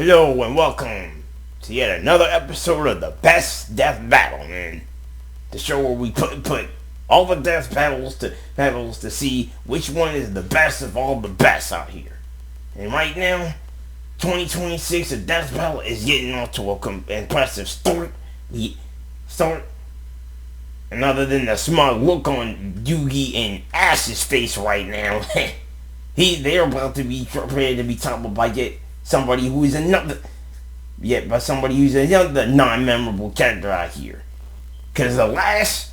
Hello and welcome to yet another episode of the Best Death Battle, man. The show where we put all the death battles to see which one is the best of all the best out here. And right now, 2026, the Death Battle is getting off to an impressive start. And other than the smug look on Yugi and Ash's face right now, they're about to be prepared to be toppled by somebody who's another non-memorable character out here. Because the last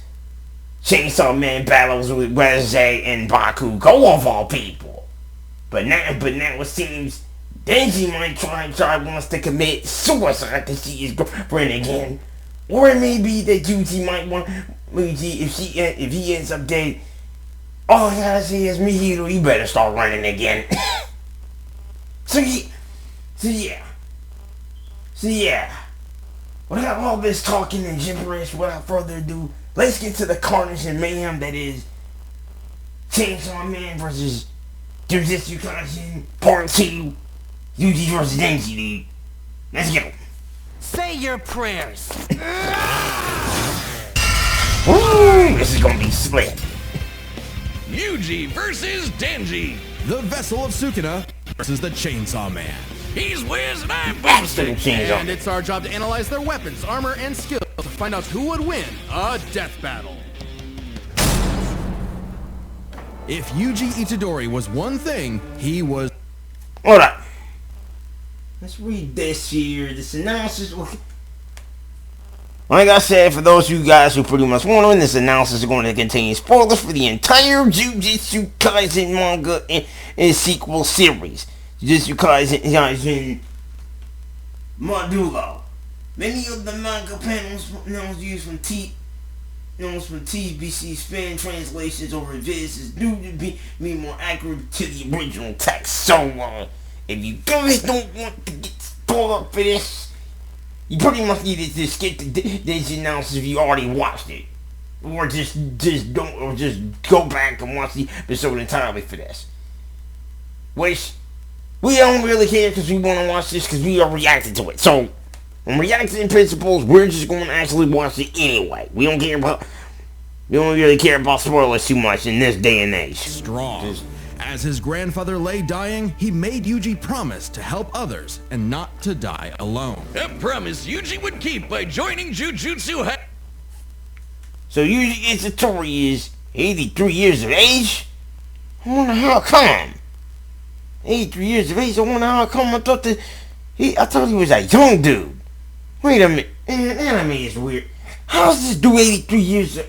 Chainsaw Man battles with Wiz and Baku go of all people. But now it seems Denji might try wants to commit suicide to see his girlfriend again. Or it may be that Yuji might want if he ends up dead. All I gotta say is, Mihiro, you better start running again. So yeah. Without all this talking and gibberish, without further ado, let's get to the carnage and mayhem that is Chainsaw Man versus Jujitsu Kaisen Part 2, Yuji versus Denji, dude. Let's go. Say your prayers. Woo, this is gonna be split. Yuji versus Denji. The Vessel of Sukuna versus the Chainsaw Man. He's Wiz and I'm Boomstick. And it's our job to analyze their weapons, armor, and skills to find out who would win a death battle. If Yuji Itadori was one thing, he was... Hold up. Let's read this here. This analysis... Like I said, for those of you guys who pretty much want to, this analysis is going to contain spoilers for the entire Jujitsu Kaisen manga and sequel series. Jujitsu Kaisen Modulo. Many of the manga panels used from TBC's fan translations or revisions is due to be more accurate to the original text. So, if you guys don't want to get spoiled for this, you pretty much need to skip this analysis if you already watched it, or just go back and watch the episode entirely for this. Which we don't really care because we want to watch this because we are reacting to it. So, on reacting principles, we're just going to actually watch it anyway. We don't really care about spoilers too much in this day and age. Strong. As his grandfather lay dying, he made Yuji promise to help others and not to die alone. A promise Yuji would keep by joining Jujutsu Kaisen. So Yuji Itadori is 83 years of age? I wonder how come. 83 years of age, I wonder how come. I thought he was a young dude. Wait a minute. Anime is weird. How's this dude 83 years of...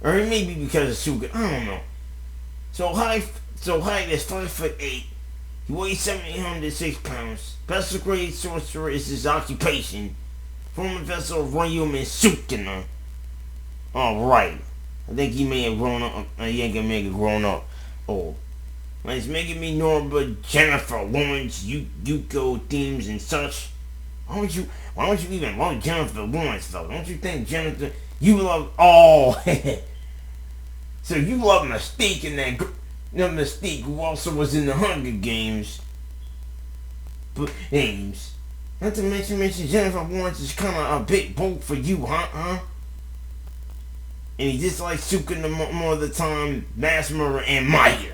Or it may be because of Suga. I don't know. So height is 5'8". He weighs 706 pounds. Special grade sorcerer is his occupation. Former vessel of Ryum and Sukuna. Alright. I think he may have grown up. He grown up. Oh. He's making me Norba, Jennifer, Lawrence, Yuko themes and such. Why don't you even love Jennifer Lawrence though? Don't you think Jennifer, you love, so you love Mystique in that, Mystique who also was in the Hunger Games. Not to mention Jennifer Lawrence is kind of a bit bold for you, huh? And he dislikes Sukuna more of the time, Mass Murder and Maya.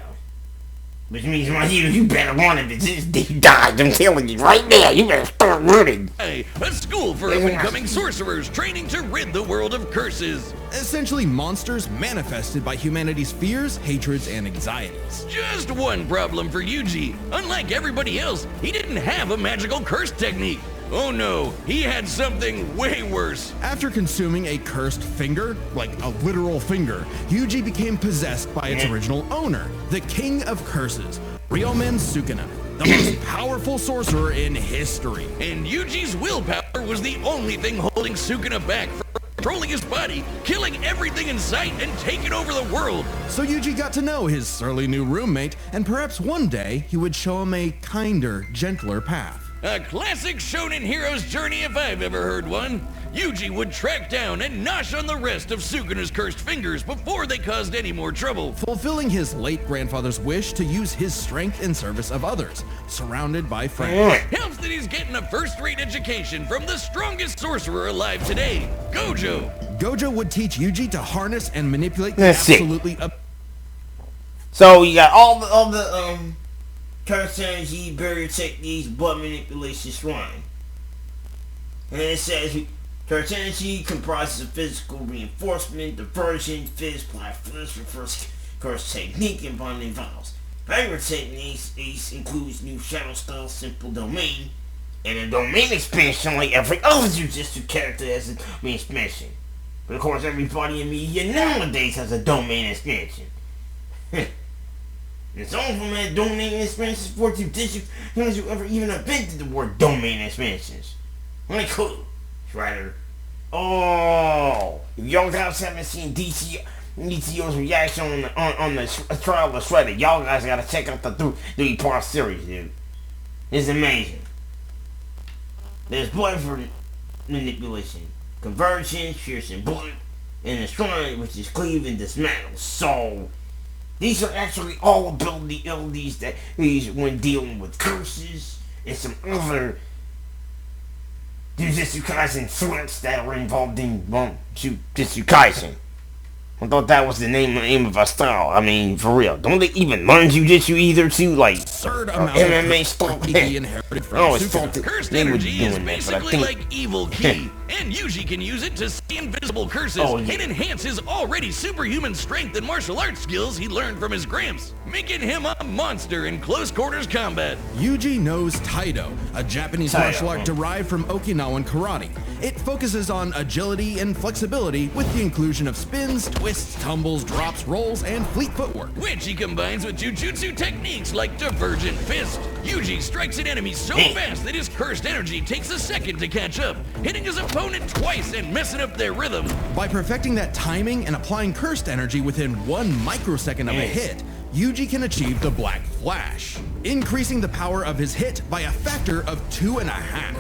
Which means, Mahito, you better run if this dude dies. I'm telling you right now, you better start running. Hey, a school for up-and-coming sorcerers training to rid the world of curses. Essentially monsters manifested by humanity's fears, hatreds, and anxieties. Just one problem for Yuji. Unlike everybody else, he didn't have a magical curse technique. Oh no, he had something way worse. After consuming a cursed finger, like a literal finger, Yuji became possessed by its original owner, the King of Curses, Ryomen Sukuna, the most powerful sorcerer in history. And Yuji's willpower was the only thing holding Sukuna back from controlling his body, killing everything in sight, and taking over the world. So Yuji got to know his surly new roommate, and perhaps one day he would show him a kinder, gentler path. A classic shonen hero's journey if I've ever heard one. Yuji would track down and nosh on the rest of Sukuna's cursed fingers before they caused any more trouble. Fulfilling his late grandfather's wish to use his strength in service of others, surrounded by friends. Helps that he's getting a first-rate education from the strongest sorcerer alive today, Gojo. Gojo would teach Yuji to harness and manipulate the Let's see. absolutely So you got all the curse energy, barrier techniques, blood manipulation, shrine. And it says curse energy comprises of physical reinforcement, diversion, fist, black fist, reverse curse technique, and bonding vows. Barrier techniques includes new shadow style, simple domain, and a domain expansion like every other Jujitsu character has a domain expansion. But of course, everybody in media nowadays has a domain expansion. It's only from that domain expansions for Jujitsu fans who ever even invented the word domain expansions. Only cool, Shredder. Oh, if y'all guys haven't seen DCO's reaction on the trial of Shredder, y'all guys gotta check out the 3-part series, dude. It's amazing. There's blood for manipulation, conversion, piercing blood, and the shrine, which is cleave and dismantle. So these are actually all abilities that he's when dealing with curses and some other Jujitsu Kaisen threats that were involved in Jujitsu Kaisen. I thought that was the name of our style. I mean, for real. Don't they even learn Jujitsu either, too? Like, MMA stuff? I always thought that Cursed they were energy is doing that, but I basically think... like evil ki, and Yuji can use it to see invisible curses and enhance his already superhuman strength and martial arts skills he learned from his gramps, making him a monster in close quarters combat. Yuji knows Taido, a Japanese martial art derived from Okinawan karate. It focuses on agility and flexibility with the inclusion of spins, twists, tumbles, drops, rolls, and fleet footwork, which he combines with jujutsu techniques like divergent fist. Yuji strikes an enemy so fast that his cursed energy takes a second to catch up, hitting his opponent twice and messing up their rhythm. By perfecting that timing and applying cursed energy within 1 microsecond of a hit, Yuji can achieve the Black Flash, increasing the power of his hit by a factor of 2.5.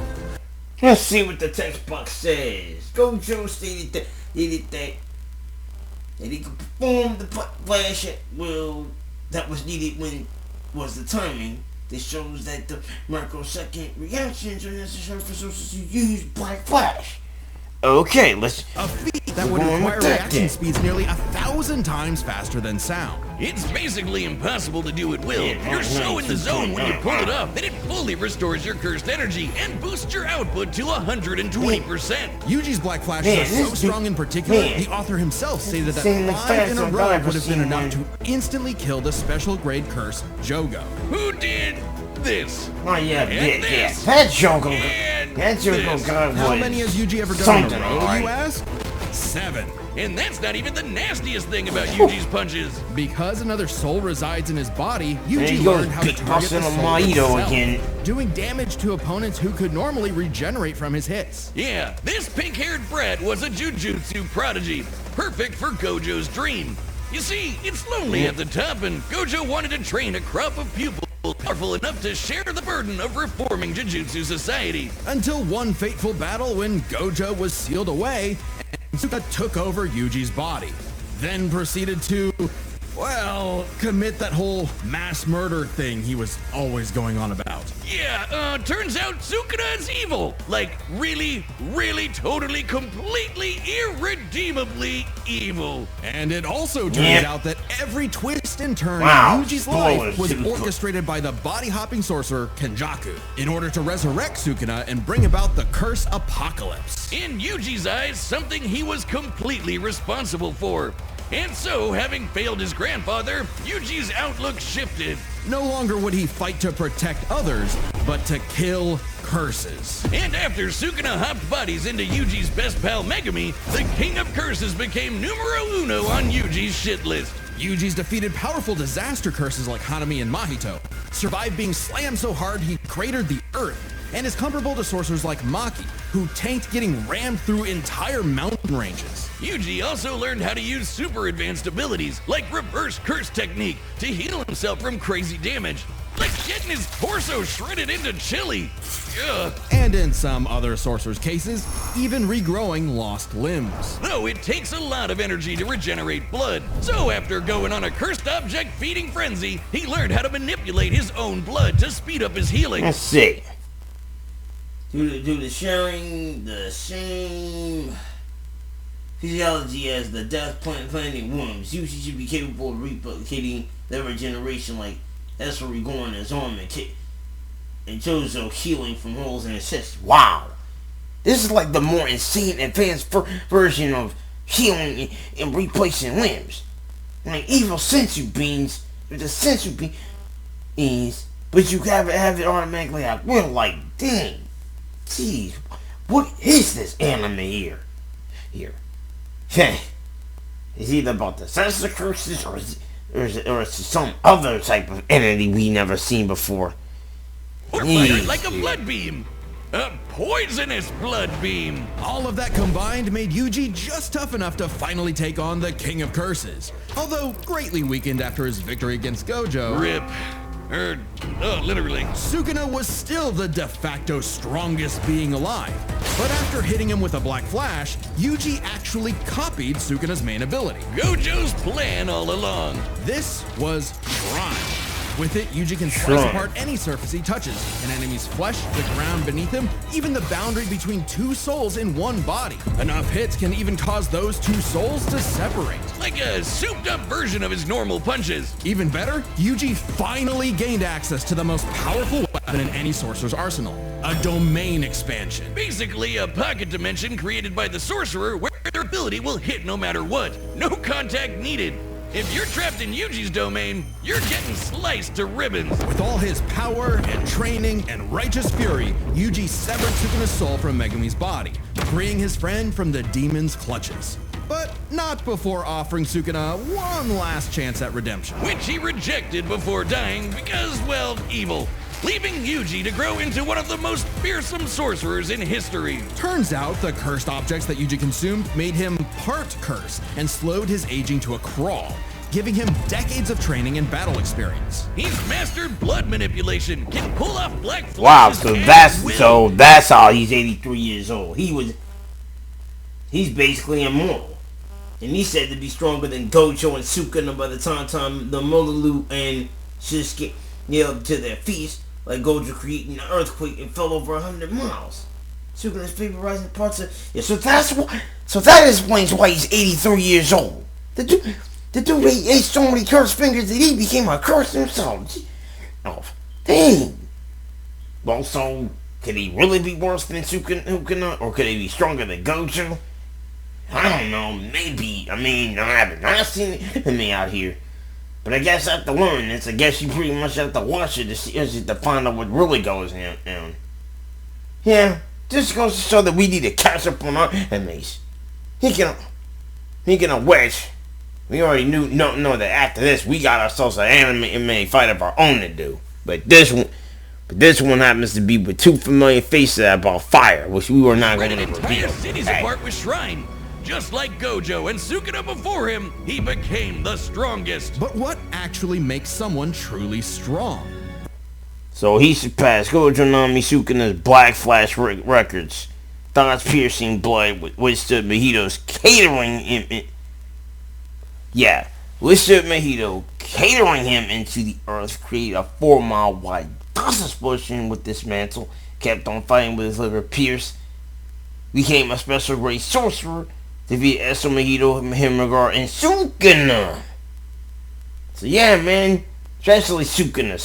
Let's see what the text box says. Gojo stated that he could perform the flash at will that was needed when was the timing. This shows that the microsecond reactions are necessary for sources to use Black Flash. Okay, let's... A feat that would require reaction speeds nearly 1,000 times faster than sound. It's basically impossible to do at will. You're so in the zone when you pull it off that it fully restores your cursed energy and boosts your output to 120%. Yuji's Black Flash is so strong in particular, the author himself stated that 5 in a row would have been enough to instantly kill the special grade curse, Jogo. Who did this? Oh yeah, this, that Jogo guy was... How many has Yuji ever done in a row, right? you ask? 7. And that's not even the nastiest thing about Yuji's punches. Because another soul resides in his body, Yuji learned how to target the soul itself, doing damage to opponents who could normally regenerate from his hits. Yeah, this pink-haired brat was a jujutsu prodigy, perfect for Gojo's dream. You see, it's lonely at the top, and Gojo wanted to train a crop of pupils powerful enough to share the burden of reforming Jujutsu society. Until one fateful battle when Gojo was sealed away and Suka took over Yuji's body. Then proceeded to, well, commit that whole mass murder thing he was always going on about. Yeah, turns out Sukuna is evil. Like, really, totally, completely, irredeemably evil. And it also turns out that every twist and turn in Yuji's life was orchestrated by the body-hopping sorcerer Kenjaku in order to resurrect Sukuna and bring about the curse apocalypse. In Yuji's eyes, something he was completely responsible for. And so, having failed his grandfather, Yuji's outlook shifted. No longer would he fight to protect others, but to kill curses. And after Sukuna hopped bodies into Yuji's best pal Megami, the king of curses became numero uno on Yuji's shit list. Yuji's defeated powerful disaster curses like Hanami and Mahito, survived being slammed so hard he cratered the earth, and is comparable to sorcerers like Maki, who tanked getting rammed through entire mountain ranges. Yuji also learned how to use super advanced abilities, like reverse curse technique, to heal himself from crazy damage. Like get getting his torso shredded into chili. Ugh. And in some other sorcerers' cases, even regrowing lost limbs. Though it takes a lot of energy to regenerate blood, so after going on a cursed object feeding frenzy, he learned how to manipulate his own blood to speed up his healing. Let's see. Do the sharing the same physiology as the death planting worms. Yuji should be capable of replicating their regeneration like that's where we're going as arm and Jojo healing from holes in his chest. Wow. This is like the more insane advanced version of healing and replacing limbs. Like evil sensu beans with the sensu beans, but you have it automatically at will. Like, dang. Jeez. What is this anime here? It's either about the sense curses or it's some other type of entity we never seen before. Or fired like a blood beam. A poisonous blood beam. All of that combined made Yuji just tough enough to finally take on the King of Curses. Although greatly weakened after his victory against Gojo. Rip. Literally. Sukuna was still the de facto strongest being alive. But after hitting him with a Black Flash, Yuji actually copied Sukuna's main ability. Gojo's plan all along. This was Shrine. With it, Yuji can slice apart any surface he touches, an enemy's flesh, the ground beneath him, even the boundary between two souls in one body. Enough hits can even cause those two souls to separate. Like a souped-up version of his normal punches. Even better, Yuji finally gained access to the most powerful weapon in any sorcerer's arsenal, a domain expansion. Basically, a pocket dimension created by the sorcerer where their ability will hit no matter what. No contact needed. If you're trapped in Yuji's domain, you're getting sliced to ribbons. With all his power and training and righteous fury, Yuji severed Sukuna's soul from Megumi's body, freeing his friend from the demon's clutches. But not before offering Sukuna one last chance at redemption. Which he rejected before dying because, well, evil. Leaving Yuji to grow into one of the most fearsome sorcerers in history. Turns out the cursed objects that Yuji consumed made him part cursed and slowed his aging to a crawl, giving him decades of training and battle experience. He's mastered blood manipulation, can pull off black flashes. Wow, so that's how he's 83 years old. He's basically immortal. And he's said to be stronger than Gojo and Sukuna by the time the Mololu and Shisuke nailed to their feet, like Gojo creating an earthquake and fell over 100 miles. Sukuna's vaporizing parts of... Yeah, so that explains why he's 83 years old. The dude ate so many cursed fingers that he became a curse himself. Oh, dang. Well, so, could he really be worse than Sukuna? Or could he be stronger than Gojo? I don't know, maybe. I mean, I haven't seen him out here. But I guess I have to learn this. I guess you pretty much have to watch it to find out what really goes on. Yeah, this goes to show that we need to catch up on our enemies. Speaking of which, we already know that after this we got ourselves an anime fight of our own to do. But this one happens to be with two familiar faces about fire, which we were not going to reveal. Entire cities apart with Shrine. Just like Gojo and Sukuna before him, he became the strongest. But what actually makes someone truly strong? So he surpassed Gojo, Nami, Sukuna's Black Flash records. Thoughts-piercing blood withstood Mahito's catering him. Withstood Mahito catering him into the earth, created a 4-mile wide dust explosion with this mantle, kept on fighting with his liver pierced, became a special grade sorcerer, defeated Eso Mahito, Himregard, and Sukuna. So yeah, man, especially Sukuna.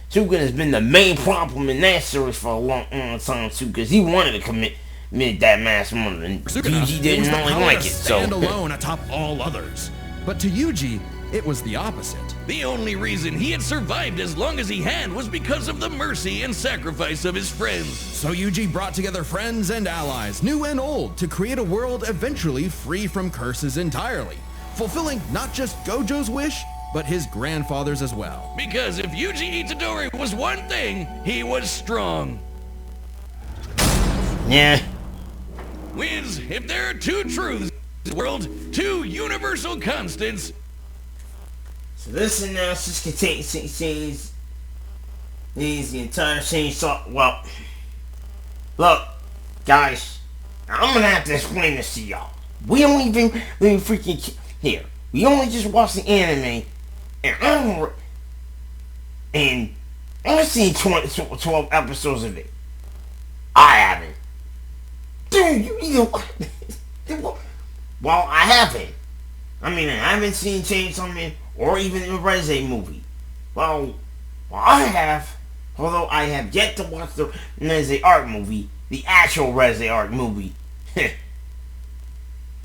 Sukuna's been the main problem in that series for a long time too, because he wanted to commit that mass murder, and Yuji didn't really like it. Stand alone atop all others. But to Yuji, it was the opposite. The only reason he had survived as long as he had was because of the mercy and sacrifice of his friends. So Yuji brought together friends and allies, new and old, to create a world eventually free from curses entirely, fulfilling not just Gojo's wish, but his grandfather's as well. Because if Yuji Itadori was one thing, he was strong. Yeah. Wiz, if there are two truths in this world, two universal constants. So this analysis contains He's the entire chainsaw. Well, look, guys, I'm gonna have to explain this to y'all. We don't even freaking here. We only just watched the anime, and I've seen 12 episodes of it. I haven't. Dude, well, I haven't. I mean, I haven't seen Chainsaw Man or even the Reze movie. Well, I have. Although I have yet to watch the Reze Art movie, the actual Reze Art movie.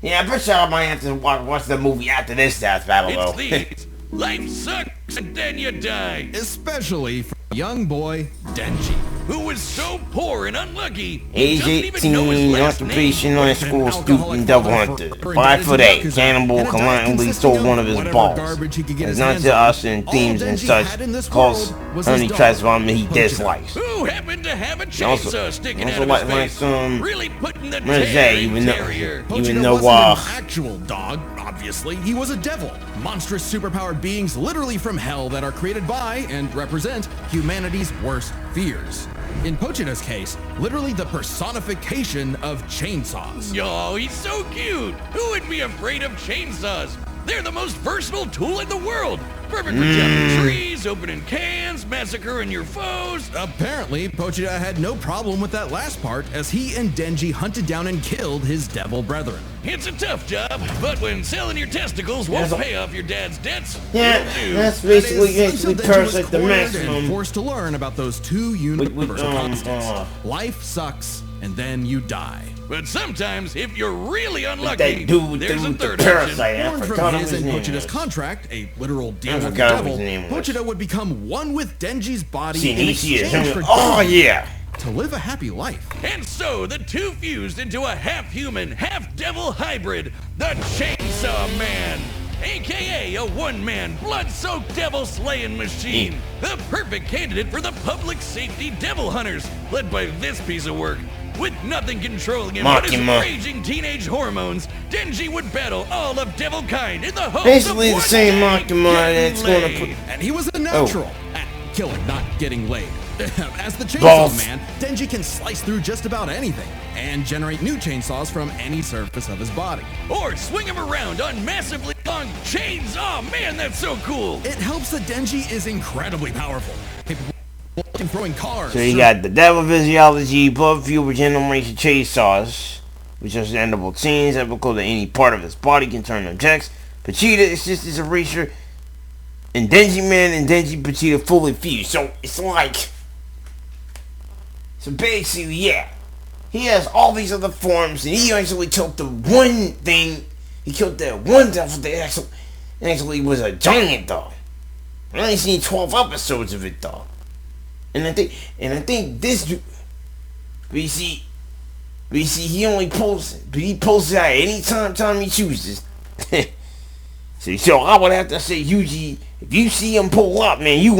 Yeah, I bet you I might have to watch the movie after this Deathbattle, though. It's these. Life sucks and then you die. Especially for young boy Denji, who was so poor and unlucky, age 18, occupation on a school student, devil hunter. 5'8", cannibal, collectively stole one of his balls. It's not to us in themes and such, calls only trash vomit he dislikes. Who happened to have a chainsaw sticking out of his face, really putting the terrier. Even though an actual dog, obviously, he was a devil. Monstrous superpowered beings literally from hell that are created by and represent humanity's worst fears. In Pochida's case, literally the personification of chainsaws. Oh, he's so cute! Who would be afraid of chainsaws? They're the most versatile tool in the world! Perfect for chopping trees, opening cans, massacring your foes. Apparently, Pochida had no problem with that last part, as he and Denji hunted down and killed his devil brethren. It's a tough job, but when selling your testicles won't pay off your dad's debts, that's basically Parasite the Maximum. And forced to learn about those two universal constants. Life sucks, and then you die. But sometimes, if you're really unlucky, there's a third Parasite. option. Born from his and Pochida's contract, a literal deal with the devil, Pochida would become one with Denji's body in exchange for to live a happy life. And so the two fused into a half-human, half-devil hybrid, the Chainsaw Man, aka a one-man, blood-soaked devil-slaying machine, the perfect candidate for the public safety devil hunters, led by this piece of work. With nothing controlling him but his raging teenage hormones, Denji would battle all of devil kind in the hopes basically of the same Makima that's laid. gonna put. And he was a natural at killing, not getting laid. As the Chainsaw Man, Denji can slice through just about anything and generate new chainsaws from any surface of his body. Or swing him around on massively long chains. Oh man, that's so cool. It helps that Denji is incredibly powerful, capable of throwing cars. So you got the devil physiology, blood fuel regeneration chainsaws, which are endable chains that will go to any part of his body can turn objects. Pochida assists as a racer, and Denji Man and Denji Pochida fully fused. So it's like, so basically, yeah, he has all these other forms, and he actually killed the one thing. He killed that one devil that actually was a giant though. I only seen 12 episodes of it though. And I think this, but you see, he only posts, but he posts it out any time he chooses. So I would have to say, Yuji, if you see him pull up, man, you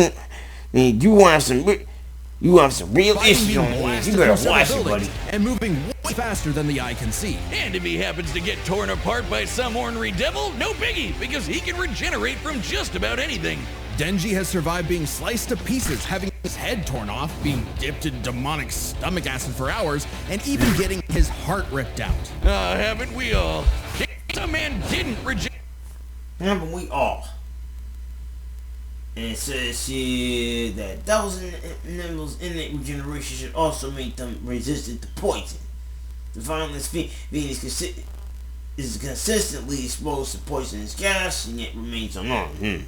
want some real issues on hands. You better watch it, buddy. And moving way faster than the eye can see. And if he happens to get torn apart by some ornery devil, no biggie, because he can regenerate from just about anything. Denji has survived being sliced to pieces, having his head torn off, being dipped in demonic stomach acid for hours, and even getting his heart ripped out. Haven't we all? Chainsaw Man didn't regenerate. Haven't we all? And it says here that devils and animals' innate regeneration should also make them resistant to poison. The violence Venus is consistently exposed to poisonous gas and yet remains unarmed.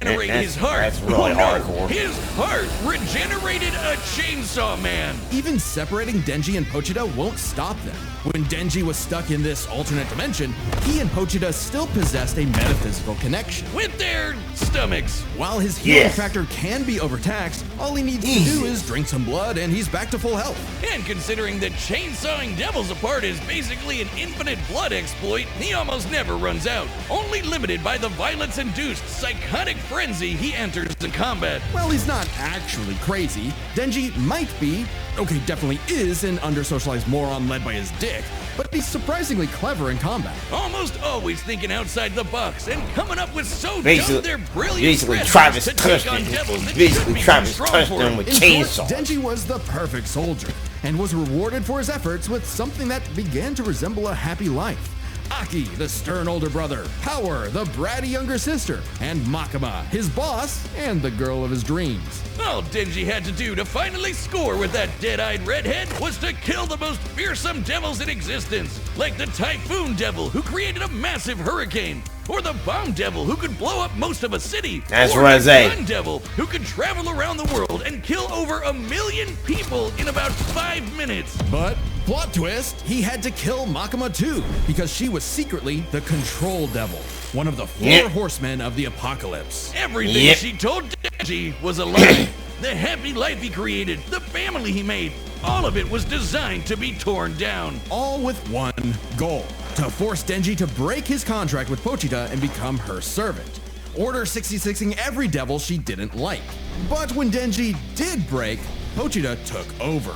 His heart. That's really hardcore. His heart regenerated a Chainsaw Man. Even separating Denji and Pochida won't stop them. When Denji was stuck in this alternate dimension, he and Pochida still possessed a metaphysical connection. With their stomachs. While his healing factor can be overtaxed, all he needs to do is drink some blood and he's back to full health. And considering that chainsawing devils apart is basically an infinite blood exploit, he almost never runs out, only limited by the violence-induced psychotic frenzy he enters in combat. Well, he's not actually crazy. Denji might be, okay, definitely is an under-socialized moron led by his dick, but he's surprisingly clever in combat. Almost always thinking outside the box and coming up with so Basically- dumb they're brilliant basically strategies Travis to touched take on him. devils that Basically should be Travis strong touched for him him. with In short, chainsaw. Denji was the perfect soldier and was rewarded for his efforts with something that began to resemble a happy life. Aki, the stern older brother, Power, the bratty younger sister, and Makima, his boss and the girl of his dreams. All Denji had to do to finally score with that dead-eyed redhead was to kill the most fearsome devils in existence, like the Typhoon Devil, who created a massive hurricane, or the Bomb Devil, who could blow up most of a city, That's or what I the say. Gun Devil, who could travel around the world and kill over 1 million people in about 5 minutes. But, plot twist, he had to kill Makima too, because she was secretly the Control Devil, one of the 4 horsemen of the apocalypse. Everything Yep. she told Denji was a lie. The happy life he created, the family he made, all of it was designed to be torn down. All with one goal, to force Denji to break his contract with Pochita and become her servant. Order 66ing every devil she didn't like. But when Denji did break, Pochita took over.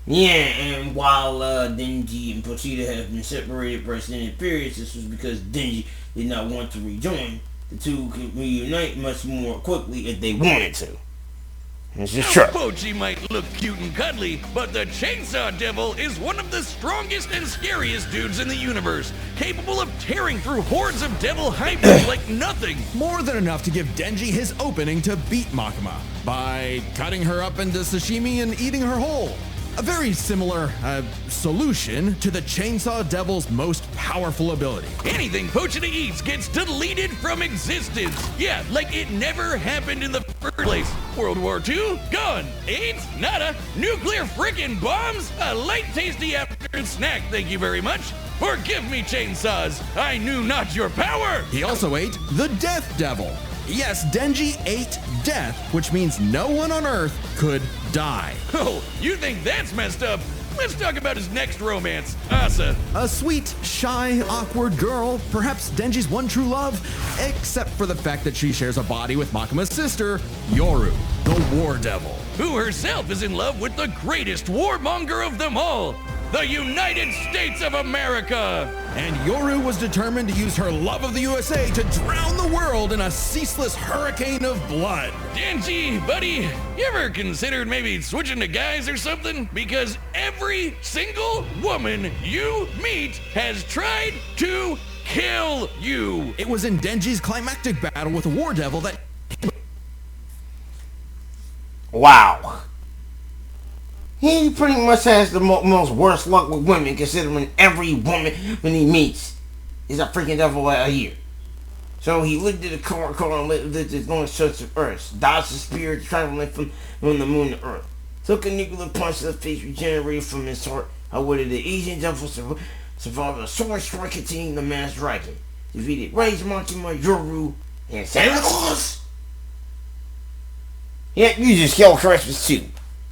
Yeah, and while Denji and Pochita have been separated for extended periods, this was because Denji did not want to rejoin. The two could reunite much more quickly if they wanted to. This is true. Pochi might look cute and cuddly, but the Chainsaw Devil is one of the strongest and scariest dudes in the universe, capable of tearing through hordes of devil hybrids like nothing. More than enough to give Denji his opening to beat Makima by cutting her up into sashimi and eating her whole. A very similar solution to the Chainsaw Devil's most powerful ability. Anything Pochita eats gets deleted from existence. Yeah, like it never happened in the first place. World War II? Gone. AIDS? Nada. Nuclear frickin' bombs? A light tasty afternoon snack, thank you very much. Forgive me, chainsaws. I knew not your power. He also ate the Death Devil. Yes, Denji ate death, which means no one on Earth could die. Oh, you think that's messed up? Let's talk about his next romance, Asa. A sweet, shy, awkward girl, perhaps Denji's one true love, except for the fact that she shares a body with Makima's sister, Yoru, the War Devil. Who herself is in love with the greatest warmonger of them all, the United States of America. And Yoru was determined to use her love of the USA to drown the world in a ceaseless hurricane of blood. Denji, buddy, you ever considered maybe switching to guys or something? Because every single woman you meet has tried to kill you. It was in Denji's climactic battle with the War Devil that... Wow. He pretty much has the most worst luck with women, considering every woman when he meets is a freaking devil a year. So he lifted a car and lived his long search of Earth, dodged the spirit traveling from the moon to Earth, took a nuclear punch to the face, regenerated from his heart, outwitted the Asian devil, survived a sword strike containing the mass dragon, defeated Ray's Makima, Yoru, and Santa Claus. Yeah, you just killed Christmas too,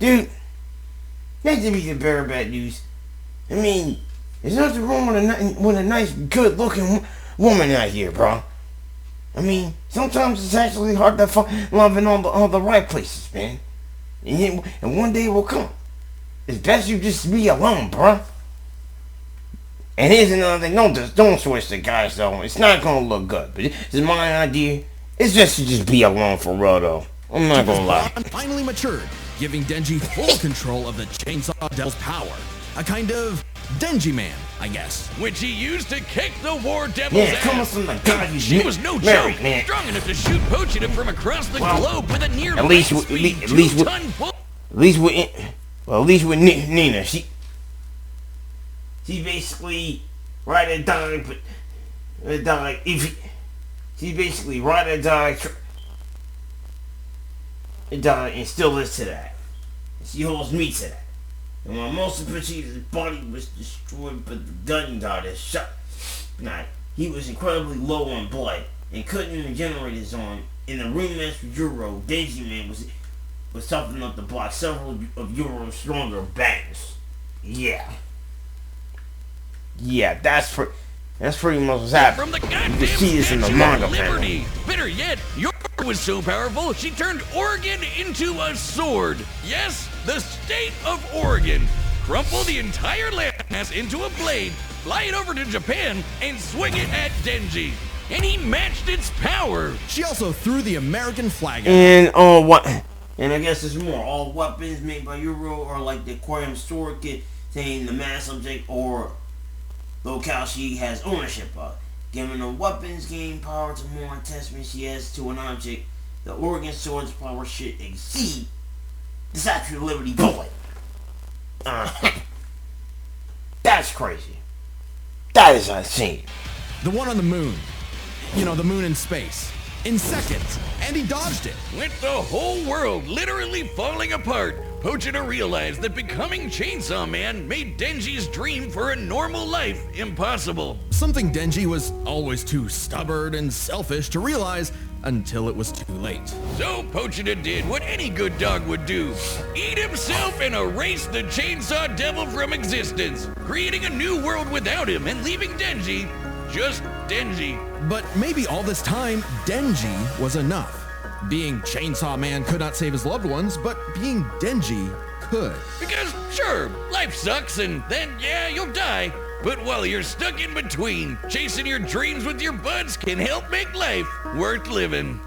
dude. Not to be the bearer of bad news. I mean, there's nothing wrong with a nice, good-looking woman out here, bro. I mean, sometimes it's actually hard to find love in all the right places, man. And one day it will come. It's best you just be alone, bro. And here's another thing: don't switch to guys though. It's not gonna look good. But it's my idea. It's just to just be alone for real though. I'm not gonna lie. Finally matured, giving Denji full control of the Chainsaw Devil's power. A kind of Denji man, I guess. Which he used to kick the War Devil's ass. Coming from the guy you She was no married, joke, man. strong enough to shoot Pochita from across the globe with a near at least with Nina, she basically ride or die, but she basically ride or die, and still lives to that. She holds me to that. And while most of Pochita's body was destroyed, but the gun dot is shot. Now, he was incredibly low on blood and couldn't regenerate his arm. In the rematch with Euro, Denji Man was tough enough to block several of Euro's stronger bangs. Yeah, that's pretty much what's happening. From the goddamn you can see this in the Statue manga of Liberty. panel. Better yet, Yoru was so powerful, she turned Oregon into a sword. Yes, the state of Oregon. crumple the entire landmass into a blade, fly it over to Japan, and swing it at Denji. And he matched its power. She also threw the American flag at And what? And I guess there's more. All weapons made by Euro are like the aquarium sword containing the mass object or locale she has ownership of. Given the weapons gain power to more attachment she has to an object, the organ sword's power should exceed the Statue of Liberty bullet. That's crazy. That is insane. the one on the moon. You know, the moon in space. In seconds. And he dodged it. With the whole world literally falling apart, Pochita realized that becoming Chainsaw Man made Denji's dream for a normal life impossible. Something Denji was always too stubborn and selfish to realize until it was too late. So Pochita did what any good dog would do. Eat himself and erase the Chainsaw Devil from existence, creating a new world without him and leaving Denji just Denji. But maybe all this time, Denji was enough. Being Chainsaw Man could not save his loved ones, but being Denji could. Because, sure, life sucks and then, yeah, you'll die. But while you're stuck in between, chasing your dreams with your buds can help make life worth living.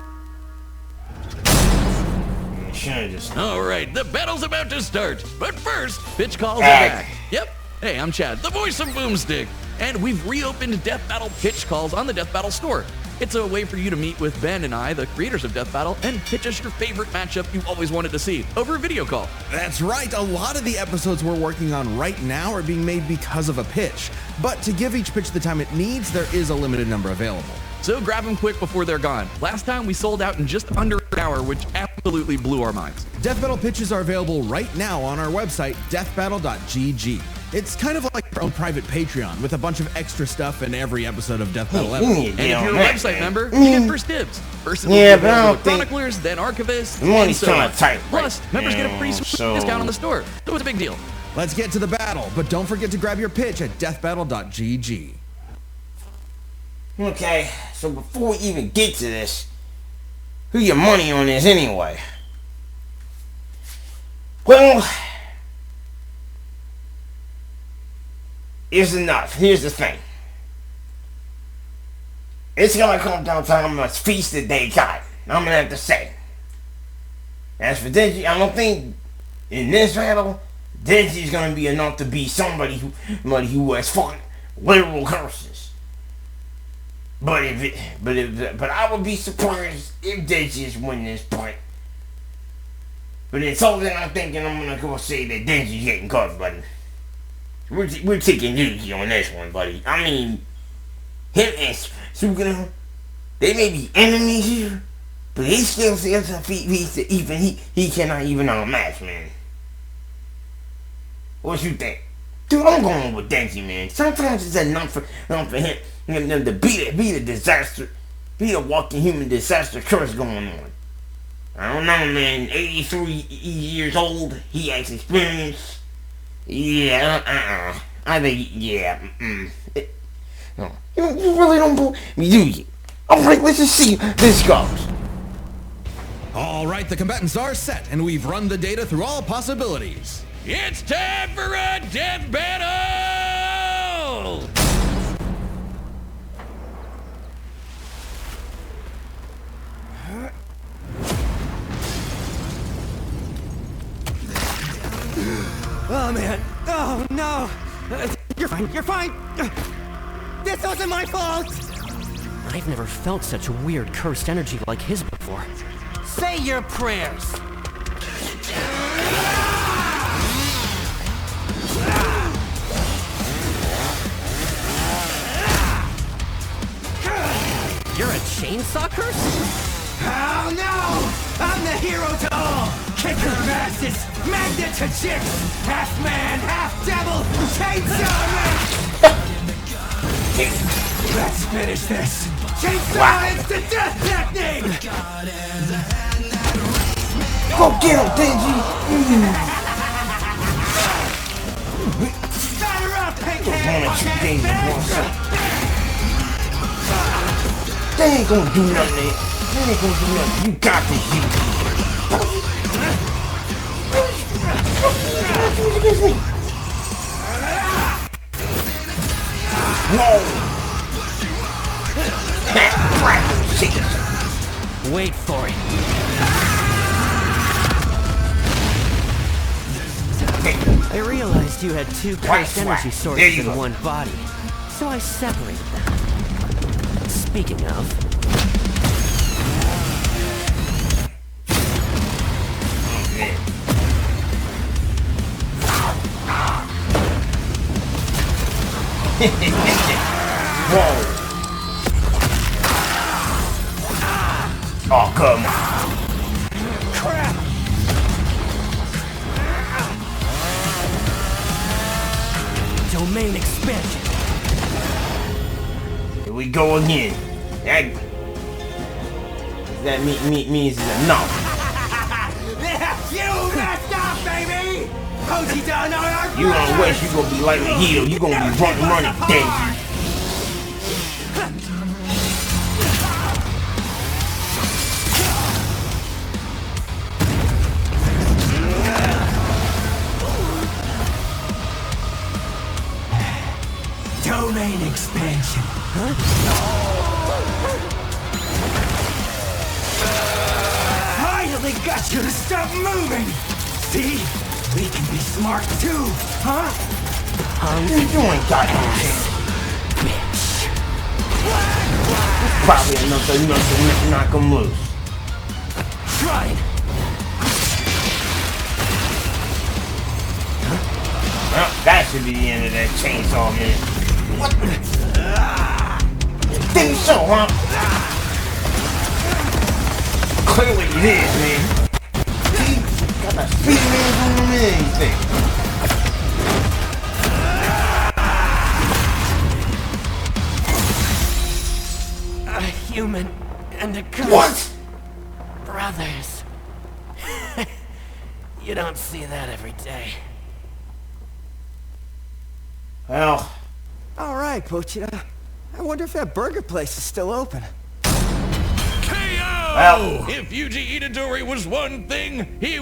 Alright, the battle's about to start. But first, pitch calls are back. Yep. Hey, I'm Chad, the voice of Boomstick. And we've reopened Death Battle pitch calls on the Death Battle store. It's a way for you to meet with Ben and I, the creators of Death Battle, and pitch us your favorite matchup you always wanted to see over a video call. That's right, a lot of the episodes we're working on right now are being made because of a pitch. But to give each pitch the time it needs, there is a limited number available. So grab them quick before they're gone. Last time we sold out in just under an hour, which absolutely blew our minds. Death Battle pitches are available right now on our website, deathbattle.gg. It's kind of like our own private Patreon with a bunch of extra stuff in every episode of Death Battle ever. And if you're a website member, you get first dibs. First it will be available with Chroniclers, then Archivists, and so on. Plus, members get a free discount on the store. So it's a big deal. Let's get to the battle, but don't forget to grab your pitch at deathbattle.gg. Okay, so before we even get to this, who your money on this anyway? Well, here's enough. Here's the thing. It's gonna come down to how much feast that they got. I'm gonna have to say. As for Denji, I don't think in this battle, Denji's gonna be enough to be somebody who has fought literal curses. But I would be surprised if Denji is winning this fight. But it's all that I'm thinking. I'm gonna go say that Denji's getting caught, buddy. We're taking Yuji on this one, buddy. I mean, him and Sukuna, they may be enemies here, but he still seems to even he cannot even outmatch, man. What you think? Dude, I'm going with Denji, man. Sometimes it's enough for him to be a disaster, be a walking human disaster curse going on. I don't know, man. 83 years old, he has experience. Yeah, I think, yeah, no. You really don't believe me, do you? Alright, let's just see how this goes. Alright, the combatants are set, and we've run the data through all possibilities. It's time for a death battle! Oh, man. Oh, no. You're fine. You're fine. This wasn't my fault. I've never felt such weird cursed energy like his before. Say your prayers. You're a chainsaw curse? Oh, no. I'm the hero to all. Kicker of asses, magnet to chicks, half man, half devil, chainsaw man! Let's finish this! Chainsaw instant death technique! Go get him, Denji! Batter up, pink They ain't gonna do nothing. You got this, Whoa! Wait for it. I realized you had two cursed energy sources in one body, so I separated them. Speaking of... Whoa! Oh, come on. Crap! Domain expansion. Here we go again. That means it's enough. You messed up, baby! Koji done our You gonna wish you gonna be like a heel. You gonna be running, Denji. domain expansion. Finally got you to stop moving! See? We can be smart too, huh? You ain't got no chance. Bitch. Probably enough to knock him loose. Trying. Well, that should be the end of that chainsaw, man. What the? Think so, huh? Clearly it is, man. See? Got that speed man on him and anything. A human and a curse. What? Brothers. You don't see that every day. Well, All right, Pochita. I wonder if that burger place is still open. KO! Well. If Yuji Itadori was one thing, he...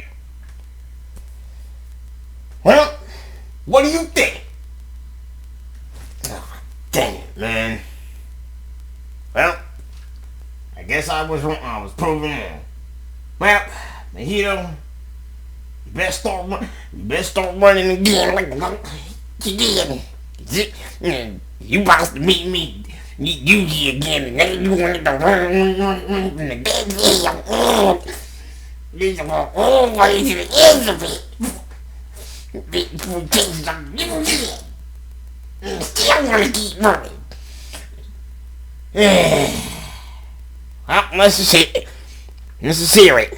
well, what do you think? Oh, dang it, man. Well, I guess I was wrong. I was proven wrong. Well, Mahito, you best start running again like you did. You about to meet me, Yuji again, and then you wanted to run from the dead. These are always the ends of it. Still want to keep running. Well, let's just hear it.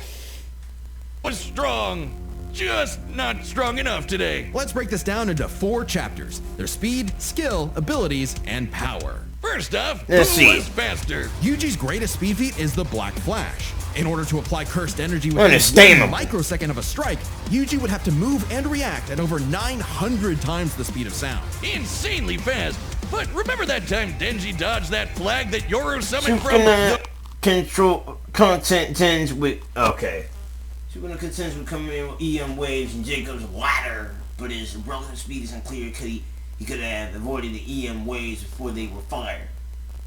was strong. Just not strong enough today. Let's break this down into 4 chapters. Their speed, skill, abilities, and power. First off, Let's who see. was faster? Yuji's greatest speed feat is the Black Flash. In order to apply cursed energy within Understandable. 1 microsecond of a strike, Yuji would have to move and react at over 900 times the speed of sound. Insanely fast. But remember that time Denji dodged that flag that Yoro summoned from... Sukuna control contends with Sukuna contends with coming in with EM waves and Jacob's ladder, but his relative speed is unclear. He could have avoided the EM waves before they were fired.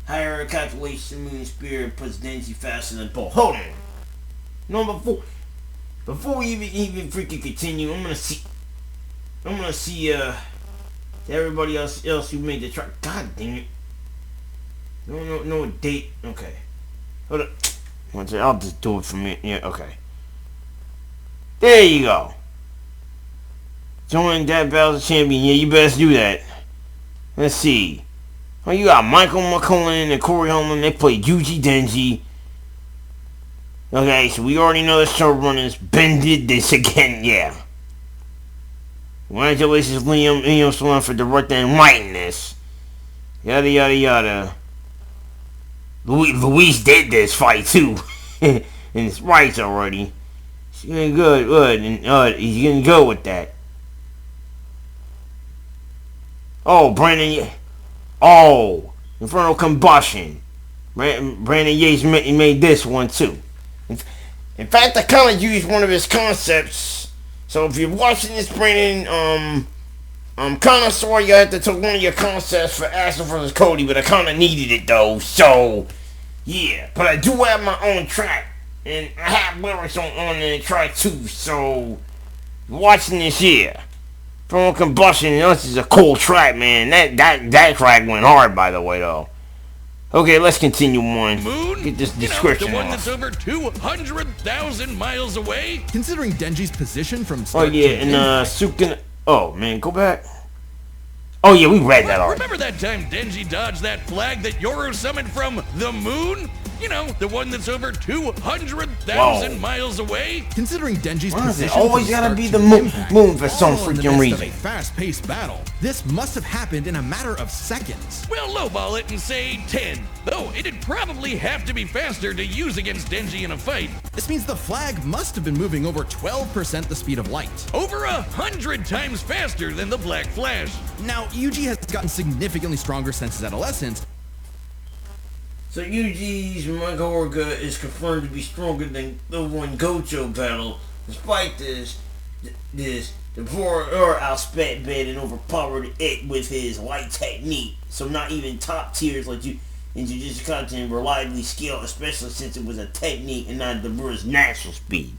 Higher calculation, Moon Spirit puts Denji faster than Paul. Hold on. No, before we even freaking continue, I'm gonna see everybody else who made the track. God dang it. No date. Okay. Hold up. One second, I'll just do it for me. Yeah, okay. There you go. Join Deathbattle as champion. Yeah, you best do that. Let's see. Oh, you got Michael McCullen and Corey Holman. They play Yuji Denji. Okay, so we already know the showrunners. Ben did this again, yeah. Congratulations, Liam Sloan for directing and writing this. Yada yada yada. Luis did this fight too, and it's right already. She's getting good, and he's getting good with that. Oh, Brandon. Oh, Infernal Combustion. Brandon Yates made this one too. In fact, I kind of used one of his concepts. So if you're watching this, Brandon I'm kind of sorry you had to take one of your concepts for Ashton versus Cody, but I kind of needed it though. So, yeah. But I do have my own track, and I have lyrics on the track too. So, watching this here, From Combustion, this is a cool track, man. That track went hard, by the way, though. Okay, let's continue on. Moon? Get this description the one off. that's over 200,000 miles away? Considering Denji's position from Oh start yeah, to and impact, Sukuna. Oh man, go back. Oh yeah, we read that already. Remember that time Denji dodged that flag that Yoru summoned from the moon? You know, the one that's over 200,000 miles away? considering Denji's Why is it position always from gotta start be to the moon impact, for some all in the freaking midst of reason? a fast-paced battle, this must have happened in a matter of seconds. We'll lowball it and say 10. Though it'd probably have to be faster to use against Denji in a fight. This means the flag must have been moving over 12% the speed of light. Over 100 times faster than the Black Flash. Now, Yuji has gotten significantly stronger since his adolescence. So Yuji's Mega Orga is confirmed to be stronger than the one Gojo battle. Despite this, the poor outspent and overpowered it with his light technique. So not even top tiers like you in Jujitsu Kaisen reliably scaled, especially since it was a technique and not the brute's natural speed.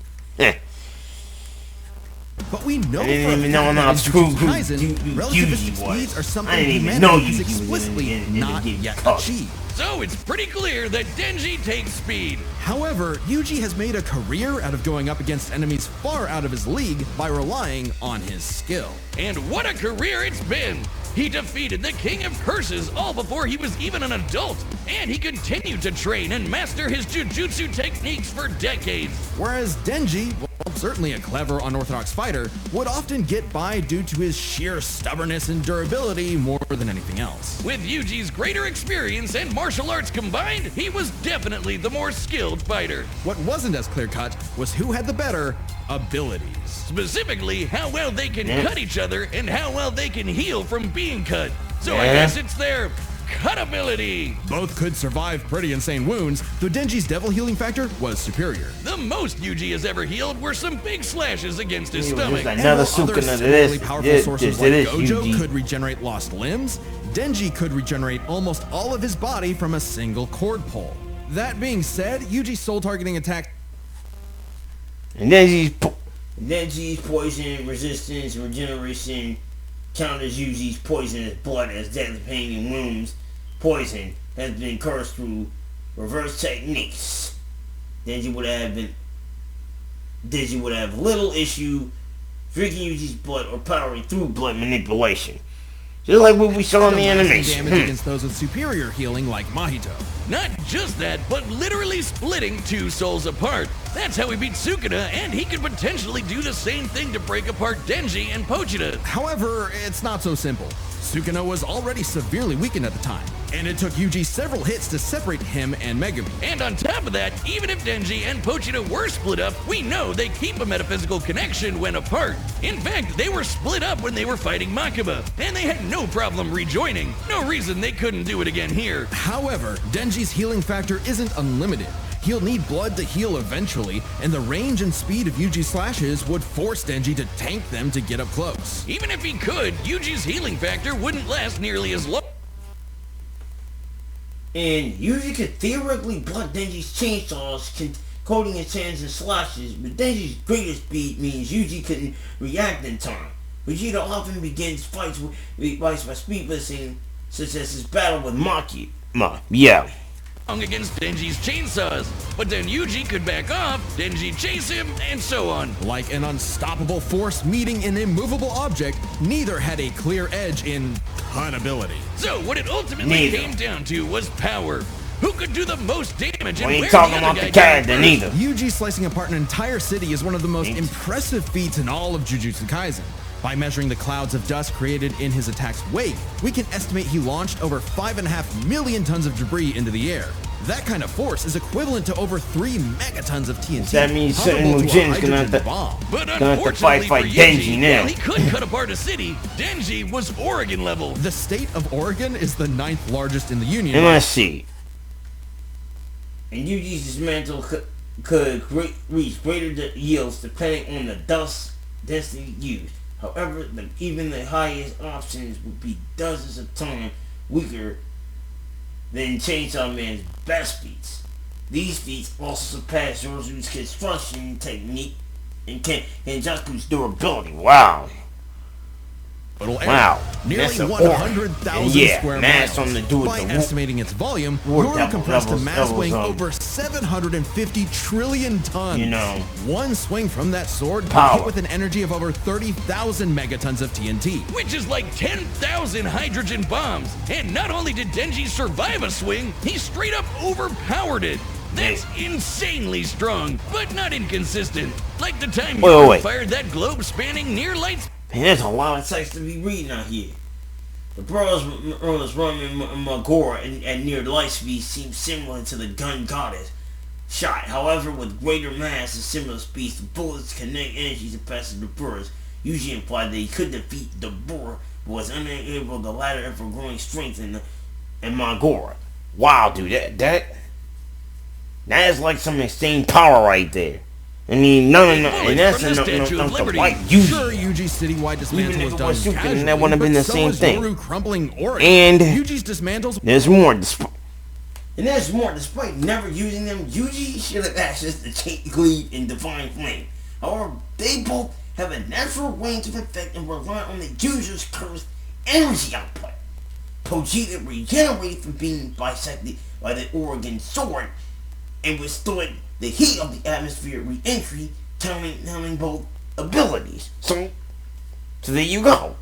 But we know I didn't even know how Jujutsu true Kaisen, relativistic Yuji was. speeds are I something didn't even humanity know has Yuji was explicitly in not the yet cut. achieved. So it's pretty clear that Denji takes speed. However, Yuji has made a career out of going up against enemies far out of his league by relying on his skill. And what a career it's been! He defeated the King of Curses all before he was even an adult, and he continued to train and master his jujutsu techniques for decades. Whereas Denji, while certainly a clever, unorthodox fighter, would often get by due to his sheer stubbornness and durability more than anything else. With Yuji's greater experience and martial arts combined, he was definitely the more skilled fighter. What wasn't as clear-cut was who had the better abilities. Specifically, how well they can cut each other and how well they can heal from being cut. So I Yeah. guess it's their cut ability. Both could survive pretty insane wounds, though Denji's devil healing factor was superior. The most Yuji has ever healed were some big slashes against his It was stomach. just And Another while other Sukuna to similarly this. powerful This sources to like this, Gojo Yuji. could regenerate lost limbs, Denji could regenerate almost all of his body from a single cord pull. That being said, Yuji's soul targeting attack And Denji's poison resistance and regeneration counters Yuji's poisonous blood as deadly pain and wounds. Poison has been cursed through reverse techniques. Denji would have little issue drinking Yuji's blood or powering through blood manipulation. Just like what we saw in the animation. damage against those with superior healing like Mahito. Not just that, but literally splitting two souls apart. That's how he beat Sukuna, and he could potentially do the same thing to break apart Denji and Pochita. However, it's not so simple. Sukuna was already severely weakened at the time, and it took Yuji several hits to separate him and Megumi. And on top of that, even if Denji and Pochita were split up, we know they keep a metaphysical connection when apart. In fact, they were split up when they were fighting Makaba, and they had no problem rejoining. No reason they couldn't do it again here. However, Denji's healing factor isn't unlimited. He'll need blood to heal eventually, and the range and speed of Yuji's slashes would force Denji to tank them to get up close. Even if he could, Yuji's healing factor wouldn't last nearly as long. And Yuji could theoretically block Denji's chainsaws, coating his hands in slashes, but Denji's greater speed means Yuji couldn't react in time. Vegeta often begins fights by speed missing, such as his battle with Maki. Yeah. Against Denji's chainsaws, but then Yuji could back off, Denji chase him, and so on. Like an unstoppable force meeting an immovable object, neither had a clear edge in cut ability. So what it ultimately Neither. came down to was power. Who could do the most damage and We ain't where talking the about other the guy got character first? neither. Yuji slicing apart an entire city is one of the most Thanks. impressive feats in all of Jujutsu Kaisen. By measuring the clouds of dust created in his attack's wake, we can estimate he launched over 5.5 million tons of debris into the air. That kind of force is equivalent to over 3 megatons of TNT. That means comparable certain to a Mugen's gonna have hydrogen to- bomb. But Gonna have to unfortunately fight for Denji Yuji, now. while he could cut apart a city, Denji was Oregon level. The state of Oregon is the 9th largest in the Union. And let's see. And Yuji's dismantle could reach greater yields depending on the dust density used. However, even the highest options would be dozens of times weaker than Chainsaw Man's best feats. These feats also surpass Zoro's construction technique and Kenjaku's durability. Wow. Wow. Nearly 100,000 square miles. Something to do with By estimating its volume, Zoro compressed a mass weighing over 750 trillion tons. You know, one swing from that sword hit with an energy of over 30,000 megatons of TNT. Which is like 10,000 hydrogen bombs. And not only did Denji survive a swing, he straight up overpowered it. That's insanely strong, but not inconsistent. Like the time you fired that globe-spanning near-light. Man, there's a lot of text to be reading out here. The bros running Magora at near light speed seem similar to the gun goddess shot. However, with greater mass and similar speeds, the bullets connect energy to pass the burst. Usually implied that he could defeat the Boar, but was unable the latter ever growing strength in Magora. Wow, dude, that is like some insane power right there. I mean, no, and that's enough to fight Yuji. Sure, Yuji's citywide dismantle was done casually, casually, that wouldn't have been the so same thing. Zoro crumpling Ori. And Yuji's dismantles. There's more. Despite never using them, Yuji should have accessed the Chain Cleave and Divine Flame. However, they both have a natural range of effect and rely on the user's cursed energy output. Vegeta regenerated from being bisected by the Oregon Sword and withstood the heat of the atmosphere re-entry, counting both abilities. So there you go.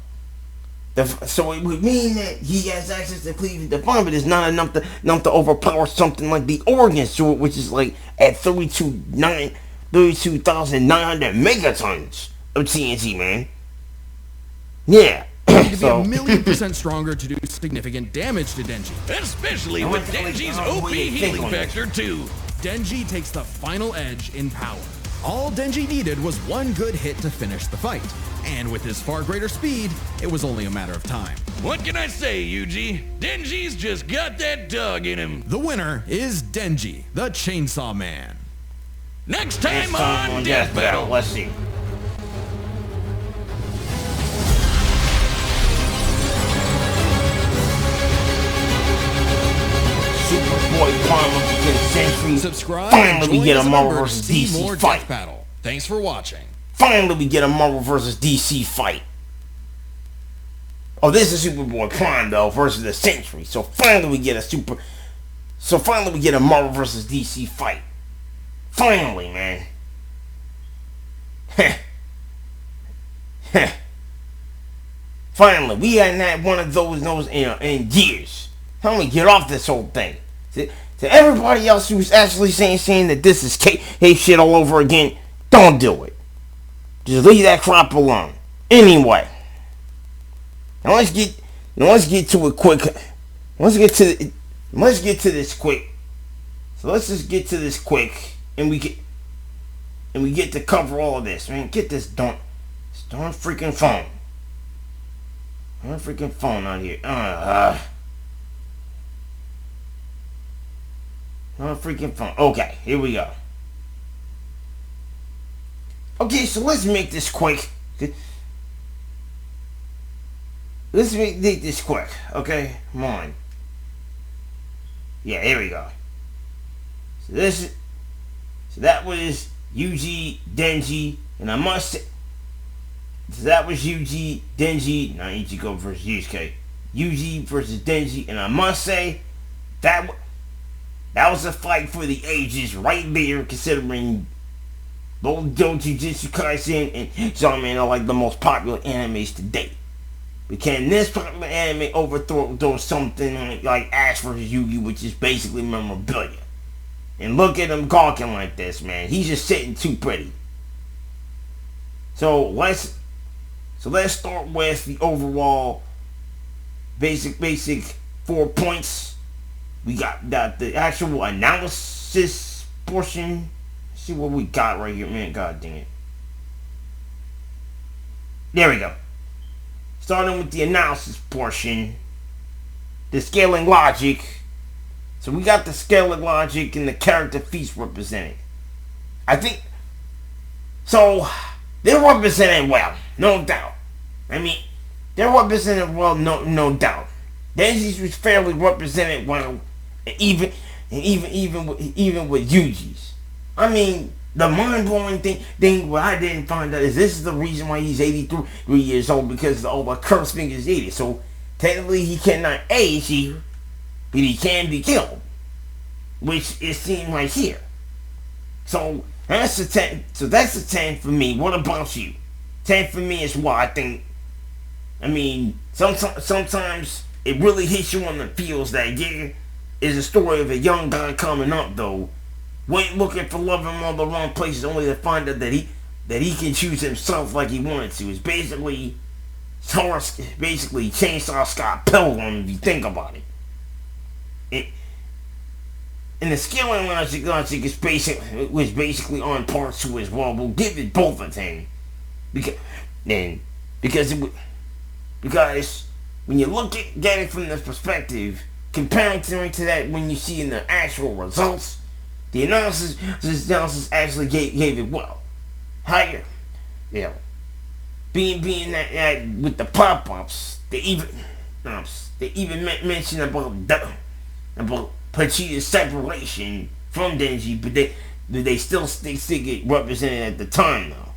So it would mean that he has access to Cleave Divine, but it's not enough to overpower something like the Oregon Sword, which is like at 32,900 megatons of TNT, man. Yeah. To be a million% stronger to do significant damage to Denji. Especially with Denji's OP healing factor too. Denji takes the final edge in power. All Denji needed was one good hit to finish the fight. And with his far greater speed, it was only a matter of time. What can I say, Yuji? Denji's just got that dog in him. The winner is Denji, the Chainsaw Man. Next time on Deathbattle. Let's see. Superboy Prime of the Century. Subscribe. Finally, we get a Marvel vs. DC fight. Deathbattle. Thanks for watching. Finally, we get a Marvel vs. DC fight. Oh, this is Superboy Prime though versus the Century. So finally, we get a Marvel vs. DC fight. Finally, man. Finally, we hadn't had one of those in years. Tell me, get off this whole thing. To everybody else who's actually saying that this is hate shit all over again, don't do it. Just leave that crap alone. Anyway, now let's get to it quick. Let's get to this quick. So let's just get to this quick, and we get to cover all of this. Man, get this darn freaking phone. Darn freaking phone out here. Freaking phone. Okay, here we go. Okay, so let's make this quick. Let's make this quick. Okay, come on. Yeah, here we go. So that was Yuji, Denji, and I must say, so that was Yuji, Denji, not Ichigo versus Yusuke. Yuji versus Denji, and I must say that was a fight for the ages right there, considering both Jujitsu Kaisen and Chainsaw Man are like the most popular animes to date. But can this popular anime overthrow something like Ash vs. Yugi, which is basically memorabilia? And look at him gawking like this, man. He's just sitting too pretty. So let's start with the overall basic 4 points. We got the actual analysis portion. Let's see what we got right here, man. God dang it. There we go. Starting with the analysis portion. The scaling logic. So we got the scaling logic and the character feats represented. I think so. They're represented well, no doubt. I mean, they're represented well, no doubt. Denji's was fairly represented well, even with Yuji's. I mean, the mind-blowing thing what I didn't find out is this is the reason why he's 83 years old, because of all the curse fingers eating. So technically he cannot age, but he can be killed, which it seemed like here. So that's a 10. So that's a 10 for me. What about you? 10 for me is what I think. I mean, sometimes it really hits you on the feels that is a story of a young guy coming up though, went looking for love in all the wrong places, only to find out that he can choose himself like he wanted to. It's basically Chainsaw Scott Pilgrim if you think about it. And the skill and logic was basically on par too as well. We'll give it both a 10. Because when you look at it from this perspective, comparing to that when you see in the actual results, the analysis actually gave it well. Higher. Yeah. Being that with the pop-ups, they even mentioned about Vegeta's separation from Denji, but they still get represented at the time though.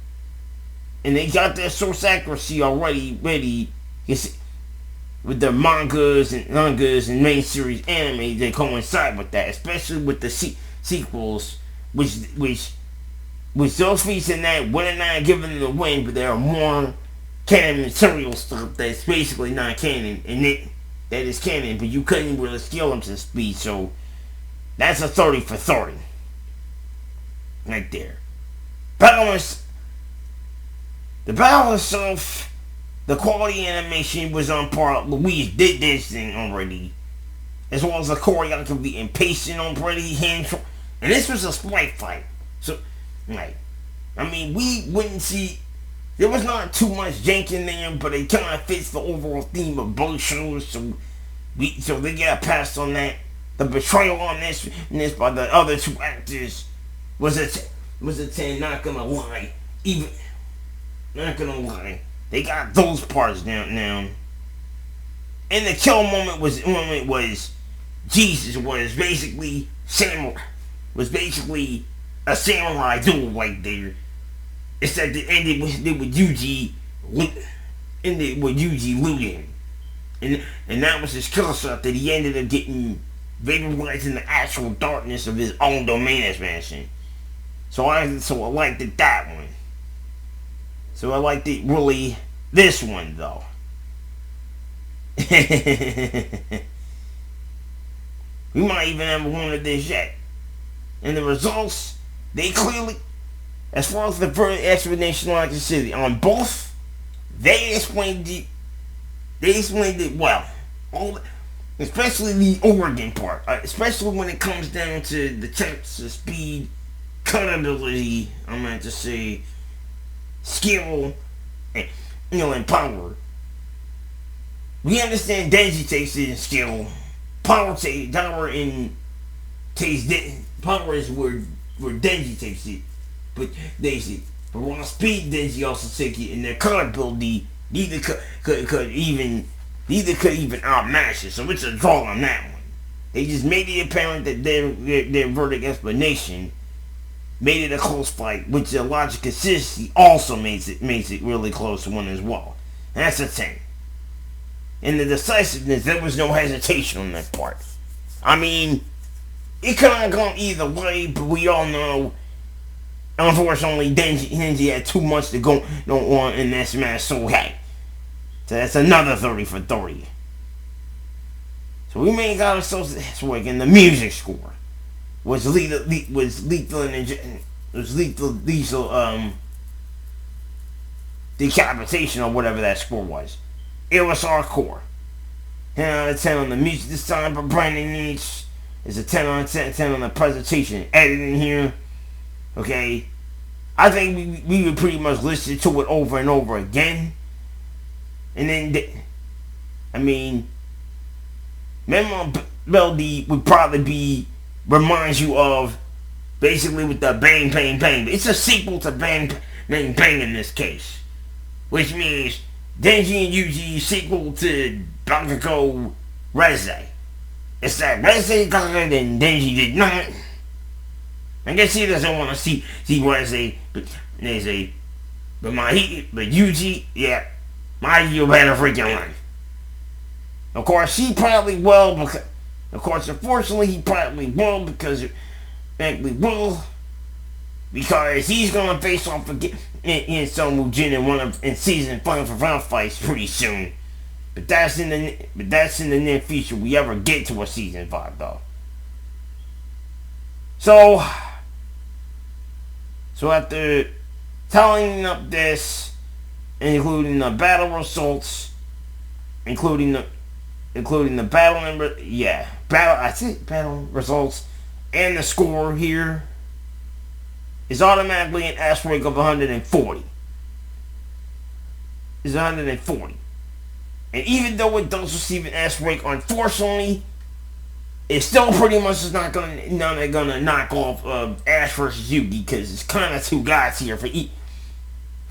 And they got their source accuracy already ready with their mangas and main series anime that coincide with that, especially with the sequels, which those feats in that win and not giving them the win, but there are more canon material stuff that's basically not canon, and that is canon, but you couldn't really scale them to speed, so that's a 30 for 30. Right there. The battle itself, the quality animation was on par. Louise did this thing already. As well as the choreography and pacing already. And this was a spike fight. So, like, I mean, we wouldn't see. There was not too much jank in there, but it kind of fits the overall theme of both shows. So they got passed on that. The betrayal on this by the other two actors was a 10. Not gonna lie, not gonna lie. They got those parts down now. And the kill moment was Jesus was basically a samurai duel right there. It's that it ended with Yuji looting. And that was his kill shot that he ended up getting vaporized in the actual darkness of his own domain expansion. So I liked it that one. So I liked it really this one though. We might even have one of this yet. And the results, they clearly, as far as the further explanation like I said, on both, they explained it well. Especially the Oregon part. Especially when it comes down to the checks of speed, cutability, I'm going to say, skill, and power. We understand Denji takes it in skill. Power is where Denji takes it. But on speed, Denji also takes it, and their cutability neither could even outmatch it. So it's a draw on that one. They just made it apparent that their verdict explanation made it a close fight, which the logic consistency also makes it really close one as well. And that's a 10. And the decisiveness, there was no hesitation on that part. I mean, it could have gone either way, but we all know, unfortunately, Denji had too much to go on in this match, so hey. So that's another 30 for 30. So we may got ourselves this week, and the music score was lethal decapitation or whatever that score was. It was hardcore. 10 out of 10 on the music this time, but Brandon Yates is a 10 out of 10 on the presentation. Editing here, okay. I think we would pretty much listen to it over and over again. And then, I mean, memorability would probably reminds you of, basically with the Bang Bang Bang. It's a sequel to Bang Bang Bang in this case. Which means Denji and Yuji sequel to Bakugo Reze. It's that Reze got it and Denji did not. I guess he doesn't want to see Reze, but Yuji, yeah, my you better freaking run. Of course, he probably will, because, of course, unfortunately, he probably will, because he's going to face off again in Son Woo-jin in season 5 for round fights pretty soon. But that's in the near future we ever get to a season 5, though. So after tallying up this, including the battle results, including the battle results, and the score here is automatically an Ash rank of 140. Is 140. And even though it does receive an Ash rank, unfortunately, it still pretty much is not gonna knock off Ash versus Yugi, because it's kind of two guys here for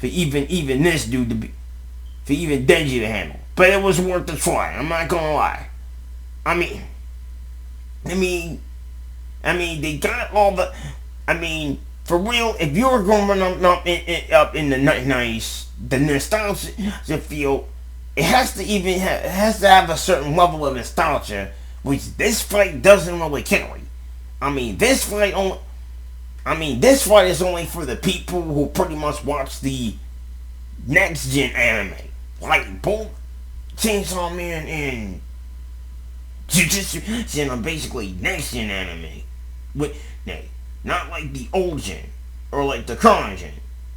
even this dude to be, for even Denji to handle. But it was worth the try. I'm not gonna lie. I mean, they got all the. I mean, for real, if you were growing up in the 90s, the nostalgia feel, it has to have a certain level of nostalgia, which this fight doesn't really carry. This fight is only for the people who pretty much watch the next gen anime, like both Chainsaw Man and Jujitsu Kaisen are basically next gen anime, not like the old gen or like the current gen,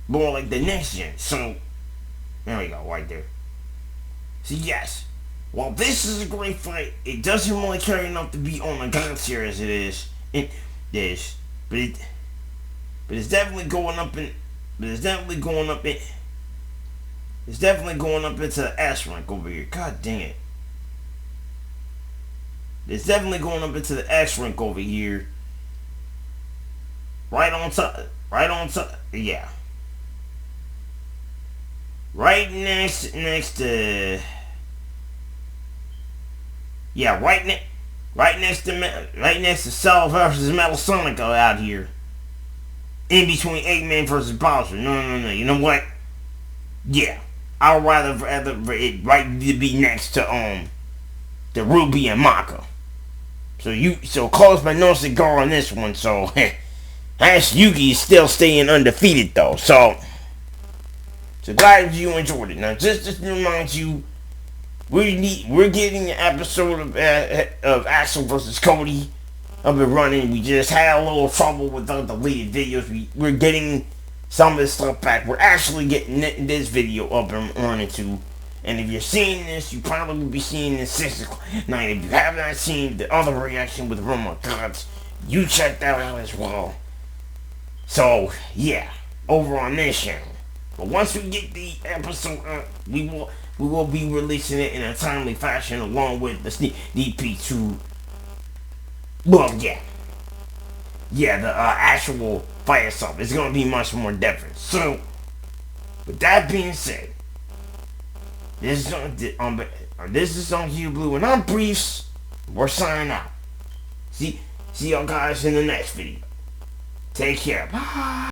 more like the next gen. So there we go, right there. So yes, while this is a great fight, it doesn't really carry enough to be on the God tier as it is in this, but it's definitely going up into the S rank over here. God dang it. It's definitely going up into the X rank over here. Right on top, yeah. Right next to, yeah, right next to Cell versus Metal Sonic out here. In between Eggman versus Bowser. No. You know what? Yeah, I'd rather it right to be next to the Ruby and Maka. So close by no cigar on this one. So Ash Yugi is still staying undefeated though. So glad you enjoyed it. Now just to remind you, we're getting an episode of Axel versus Cody up and running. We just had a little trouble with the deleted videos. We're getting some of this stuff back. We're actually getting this video up and running too. And if you're seeing this, you probably will be seeing this 6 o'clock night. If you have not seen the other reaction with Realm of Gods, you check that out as well. So yeah, over on this channel. But once we get the episode up, we will be releasing it in a timely fashion along with the sneak peek to, well, yeah, the actual fight itself. It's going to be much more different. So, with that being said, this is on Hugh Blue, and I'm Briefs. We're signing out. See y'all guys in the next video. Take care. Bye.